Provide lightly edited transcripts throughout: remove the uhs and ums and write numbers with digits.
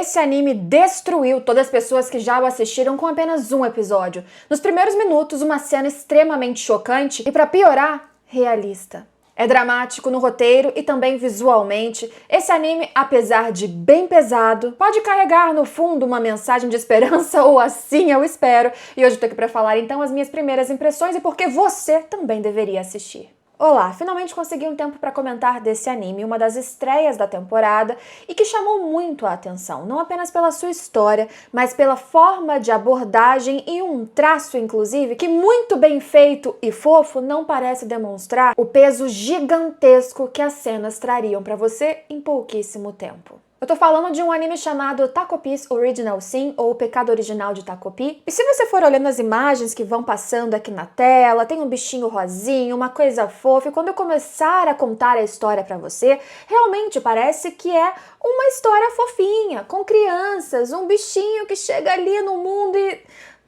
Esse anime destruiu todas as pessoas que já o assistiram com apenas um episódio. Nos primeiros minutos, uma cena extremamente chocante e, pra piorar, realista. É dramático no roteiro e também visualmente. Esse anime, apesar de bem pesado, pode carregar no fundo uma mensagem de esperança, ou assim eu espero. E hoje eu tô aqui pra falar então as minhas primeiras impressões e por que você também deveria assistir. Olá, finalmente consegui um tempo para comentar desse anime, uma das estreias da temporada e que chamou muito a atenção, não apenas pela sua história, mas pela forma de abordagem e um traço, inclusive, que muito bem feito e fofo não parece demonstrar o peso gigantesco que as cenas trariam para você em pouquíssimo tempo. Eu tô falando de um anime chamado Takopi's Original Sin, ou O Pecado Original de Takopi. E se você for olhando as imagens que vão passando aqui na tela, tem um bichinho rosinho, uma coisa fofa, e quando eu começar a contar a história pra você, realmente parece que é uma história fofinha, com crianças, um bichinho que chega ali no mundo e...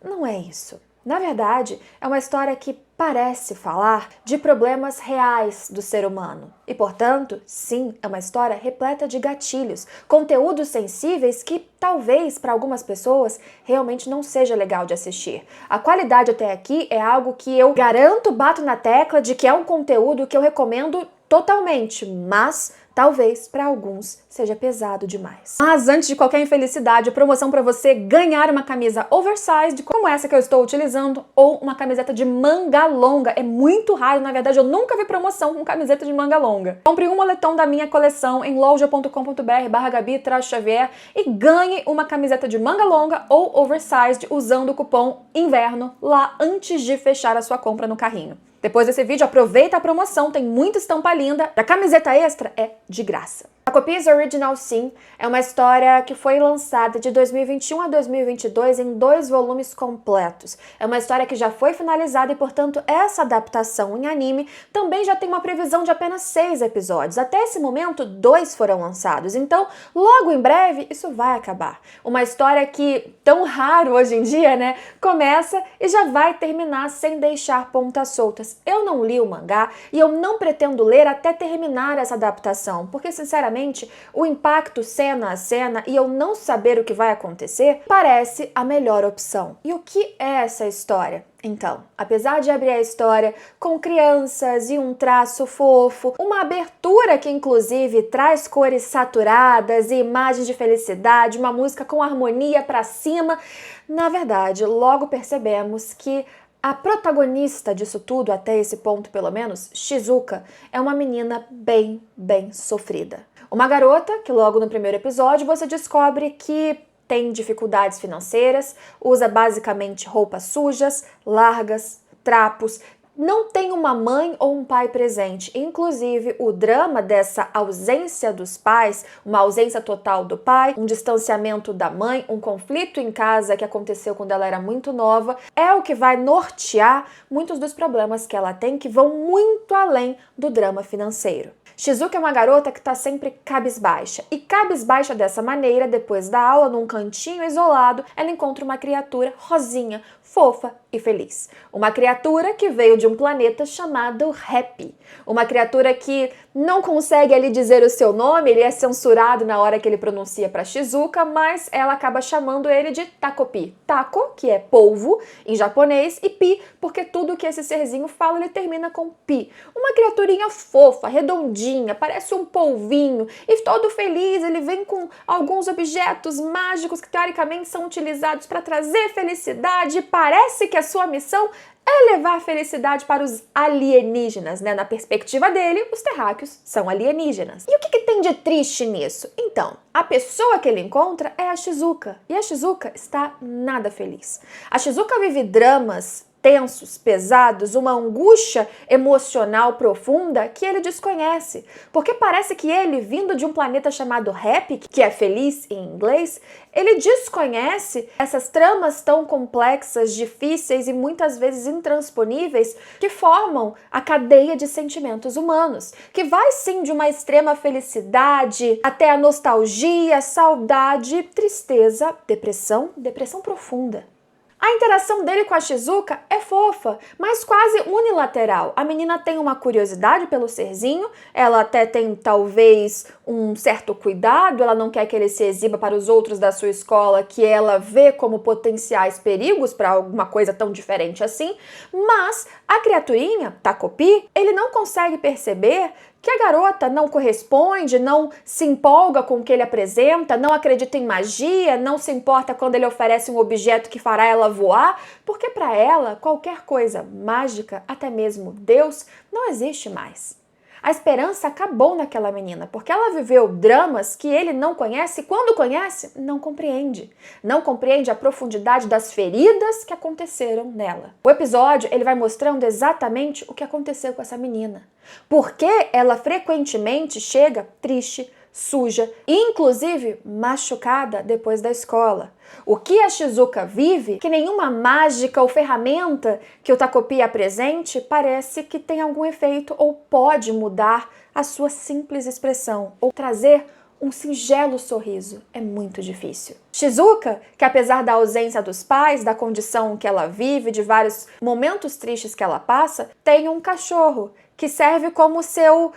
não é isso. Na verdade, é uma história que parece falar de problemas reais do ser humano. E, portanto, sim, é uma história repleta de gatilhos, conteúdos sensíveis que talvez para algumas pessoas realmente não seja legal de assistir. A qualidade até aqui é algo que eu garanto, bato na tecla de que é um conteúdo que eu recomendo totalmente, mas talvez para alguns seja pesado demais. Mas antes de qualquer infelicidade, promoção para você ganhar uma camisa oversized como essa que eu estou utilizando ou uma camiseta de manga longa. É muito raro, na verdade eu nunca vi promoção com camiseta de manga longa. Compre um moletom da minha coleção em loja.com.br/Gabi-Xavier e ganhe uma camiseta de manga longa ou oversized usando o cupom INVERNO lá antes de fechar a sua compra no carrinho. Depois desse vídeo, aproveita a promoção, tem muita estampa linda. A camiseta extra é de graça. Takopi's Original Sin é uma história que foi lançada de 2021 a 2022 em 2 volumes completos. É uma história que já foi finalizada e, portanto, essa adaptação em anime também já tem uma previsão de apenas 6 episódios. Até esse momento, 2 foram lançados, então logo em breve isso vai acabar. Uma história que, tão raro hoje em dia, né, começa e já vai terminar sem deixar pontas soltas. Eu não li o mangá e eu não pretendo ler até terminar essa adaptação, porque, sinceramente, o impacto cena a cena e eu não saber o que vai acontecer parece a melhor opção. E o que é essa história? Então, apesar de abrir a história com crianças e um traço fofo, uma abertura que inclusive traz cores saturadas e imagens de felicidade, uma música com harmonia pra cima, na verdade, logo percebemos que a protagonista disso tudo, até esse ponto pelo menos, Shizuka, é uma menina bem sofrida. Uma garota que logo no primeiro episódio você descobre que tem dificuldades financeiras, usa basicamente roupas sujas, largas, trapos, não tem uma mãe ou um pai presente. Inclusive, o drama dessa ausência dos pais, uma ausência total do pai, um distanciamento da mãe, um conflito em casa que aconteceu quando ela era muito nova, é o que vai nortear muitos dos problemas que ela tem, que vão muito além do drama financeiro. Shizuka é uma garota que está sempre cabisbaixa. E cabisbaixa dessa maneira, depois da aula, num cantinho isolado, ela encontra uma criatura rosinha, fofa e feliz. Uma criatura que veio de um planeta chamado Happy. Uma criatura que não consegue ali dizer o seu nome, ele é censurado na hora que ele pronuncia para Shizuka, mas ela acaba chamando ele de Takopi. Tako, que é polvo em japonês, e Pi, porque tudo que esse serzinho fala ele termina com Pi. Uma criaturinha fofa, redondinha, parece um polvinho, e todo feliz ele vem com alguns objetos mágicos que teoricamente são utilizados para trazer felicidade. Parece que a sua missão é levar felicidade para os alienígenas, né? Na perspectiva dele, os terráqueos são alienígenas. E o que tem de triste nisso? Então, a pessoa que ele encontra é a Shizuka, e a Shizuka está nada feliz. A Shizuka vive dramas tensos, pesados, uma angústia emocional profunda que ele desconhece. Porque parece que ele, vindo de um planeta chamado Happy, que é feliz em inglês, ele desconhece essas tramas tão complexas, difíceis e muitas vezes intransponíveis que formam a cadeia de sentimentos humanos, que vai sim de uma extrema felicidade até a nostalgia, saudade, tristeza, depressão profunda. A interação dele com a Shizuka é fofa, mas quase unilateral. A menina tem uma curiosidade pelo serzinho, ela até tem talvez um certo cuidado, ela não quer que ele se exiba para os outros da sua escola, que ela vê como potenciais perigos para alguma coisa tão diferente assim, mas a criaturinha, Takopi, ele não consegue perceber que a garota não corresponde, não se empolga com o que ele apresenta, não acredita em magia, não se importa quando ele oferece um objeto que fará ela voar, porque para ela qualquer coisa mágica, até mesmo Deus, não existe mais. A esperança acabou naquela menina, porque ela viveu dramas que ele não conhece e quando conhece, não compreende. Não compreende a profundidade das feridas que aconteceram nela. O episódio ele vai mostrando exatamente o que aconteceu com essa menina. Porque ela frequentemente chega triste, suja e inclusive machucada depois da escola. O que a Shizuka vive, que nenhuma mágica ou ferramenta que o Takopi apresente parece que tem algum efeito ou pode mudar a sua simples expressão ou trazer um singelo sorriso. É muito difícil. Shizuka, que apesar da ausência dos pais, da condição que ela vive, de vários momentos tristes que ela passa, tem um cachorro que serve como seu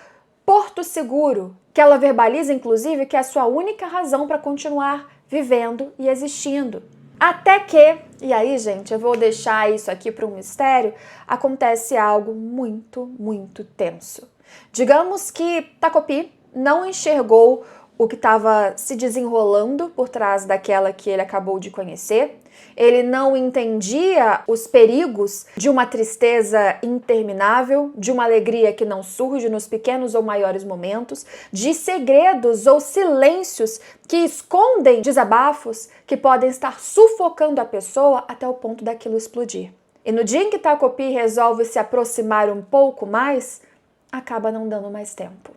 porto seguro, que ela verbaliza, inclusive, que é a sua única razão para continuar vivendo e existindo. Até que, e aí, gente, eu vou deixar isso aqui para um mistério, acontece algo muito, muito tenso. Digamos que Takopi não enxergou o que estava se desenrolando por trás daquela que ele acabou de conhecer. Ele não entendia os perigos de uma tristeza interminável, de uma alegria que não surge nos pequenos ou maiores momentos, de segredos ou silêncios que escondem desabafos que podem estar sufocando a pessoa até o ponto daquilo explodir. E no dia em que Takopi resolve se aproximar um pouco mais, acaba não dando mais tempo.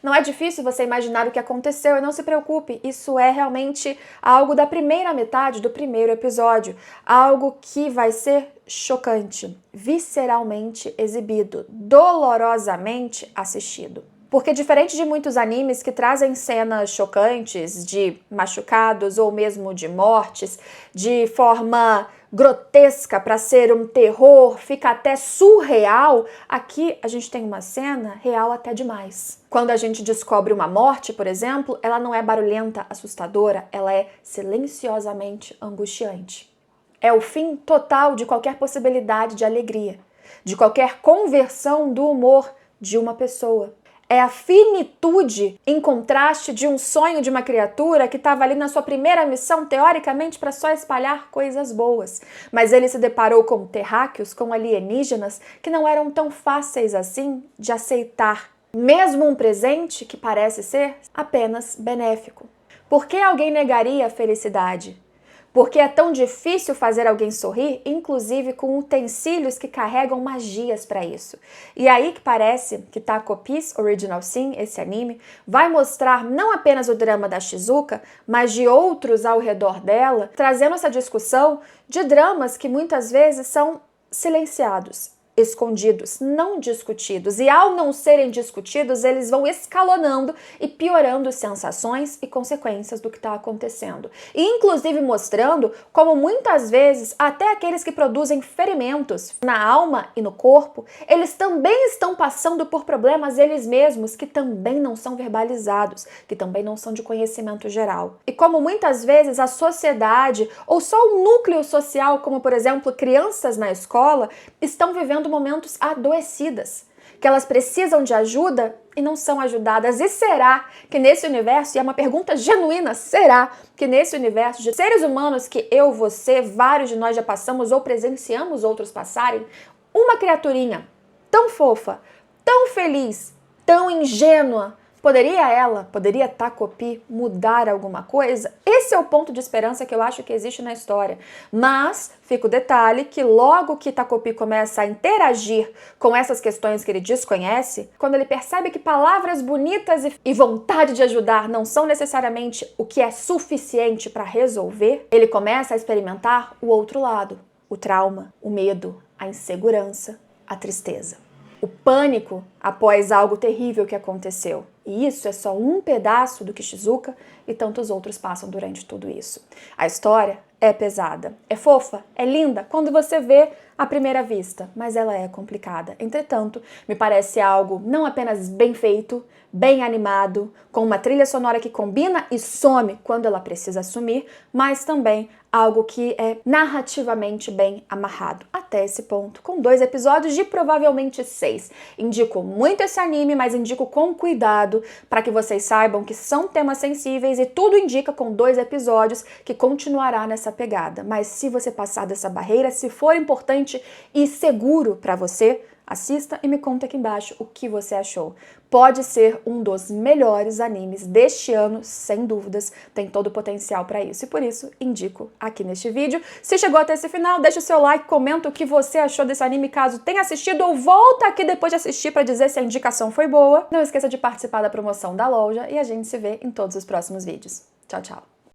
Não é difícil você imaginar o que aconteceu e não se preocupe, isso é realmente algo da primeira metade do primeiro episódio, algo que vai ser chocante, visceralmente exibido, dolorosamente assistido. Porque diferente de muitos animes que trazem cenas chocantes de machucados ou mesmo de mortes, de forma grotesca para ser um terror, fica até surreal, aqui a gente tem uma cena real até demais. Quando a gente descobre uma morte, por exemplo, ela não é barulhenta, assustadora, ela é silenciosamente angustiante. É o fim total de qualquer possibilidade de alegria, de qualquer conversão do humor de uma pessoa. É a finitude em contraste de um sonho de uma criatura que estava ali na sua primeira missão, teoricamente, para só espalhar coisas boas. Mas ele se deparou com terráqueos, com alienígenas, que não eram tão fáceis assim de aceitar. Mesmo um presente que parece ser apenas benéfico. Por que alguém negaria a felicidade? Porque é tão difícil fazer alguém sorrir, inclusive com utensílios que carregam magias para isso. E aí que parece que Takopi's Original Sin, esse anime, vai mostrar não apenas o drama da Shizuka, mas de outros ao redor dela, trazendo essa discussão de dramas que muitas vezes são silenciados, escondidos, não discutidos. E ao não serem discutidos, eles vão escalonando e piorando sensações e consequências do que está acontecendo. E inclusive mostrando como muitas vezes até aqueles que produzem ferimentos na alma e no corpo, eles também estão passando por problemas eles mesmos que também não são verbalizados, que também não são de conhecimento geral. E como muitas vezes a sociedade ou só o núcleo social, como por exemplo crianças na escola, estão vivendo momentos adoecidas, que elas precisam de ajuda e não são ajudadas. E será que nesse universo, e é uma pergunta genuína, será que nesse universo de seres humanos que eu, você, vários de nós já passamos ou presenciamos outros passarem, uma criaturinha tão fofa, tão feliz, tão ingênua, poderia Takopi mudar alguma coisa? Esse é o ponto de esperança que eu acho que existe na história. Mas fica o detalhe que logo que Takopi começa a interagir com essas questões que ele desconhece, quando ele percebe que palavras bonitas e vontade de ajudar não são necessariamente o que é suficiente para resolver, ele começa a experimentar o outro lado, o trauma, o medo, a insegurança, a tristeza. O pânico após algo terrível que aconteceu. E isso é só um pedaço do que Shizuka e tantos outros passam durante tudo isso. A história é pesada, é fofa, é linda quando você vê à primeira vista, mas ela é complicada. Entretanto, me parece algo não apenas bem feito, bem animado, com uma trilha sonora que combina e some quando ela precisa assumir, mas também algo que é narrativamente bem amarrado até esse ponto, com 2 episódios de provavelmente 6. Indico muito esse anime, mas indico com cuidado para que vocês saibam que são temas sensíveis e tudo indica com 2 episódios que continuará nessa pegada. Mas se você passar dessa barreira, se for importante e seguro para você, assista e me conta aqui embaixo o que você achou. Pode ser um dos melhores animes deste ano, sem dúvidas, tem todo o potencial para isso. E por isso, indico aqui neste vídeo. Se chegou até esse final, deixa o seu like, comenta o que você achou desse anime, caso tenha assistido, ou volta aqui depois de assistir para dizer se a indicação foi boa. Não esqueça de participar da promoção da loja e a gente se vê em todos os próximos vídeos. Tchau, tchau!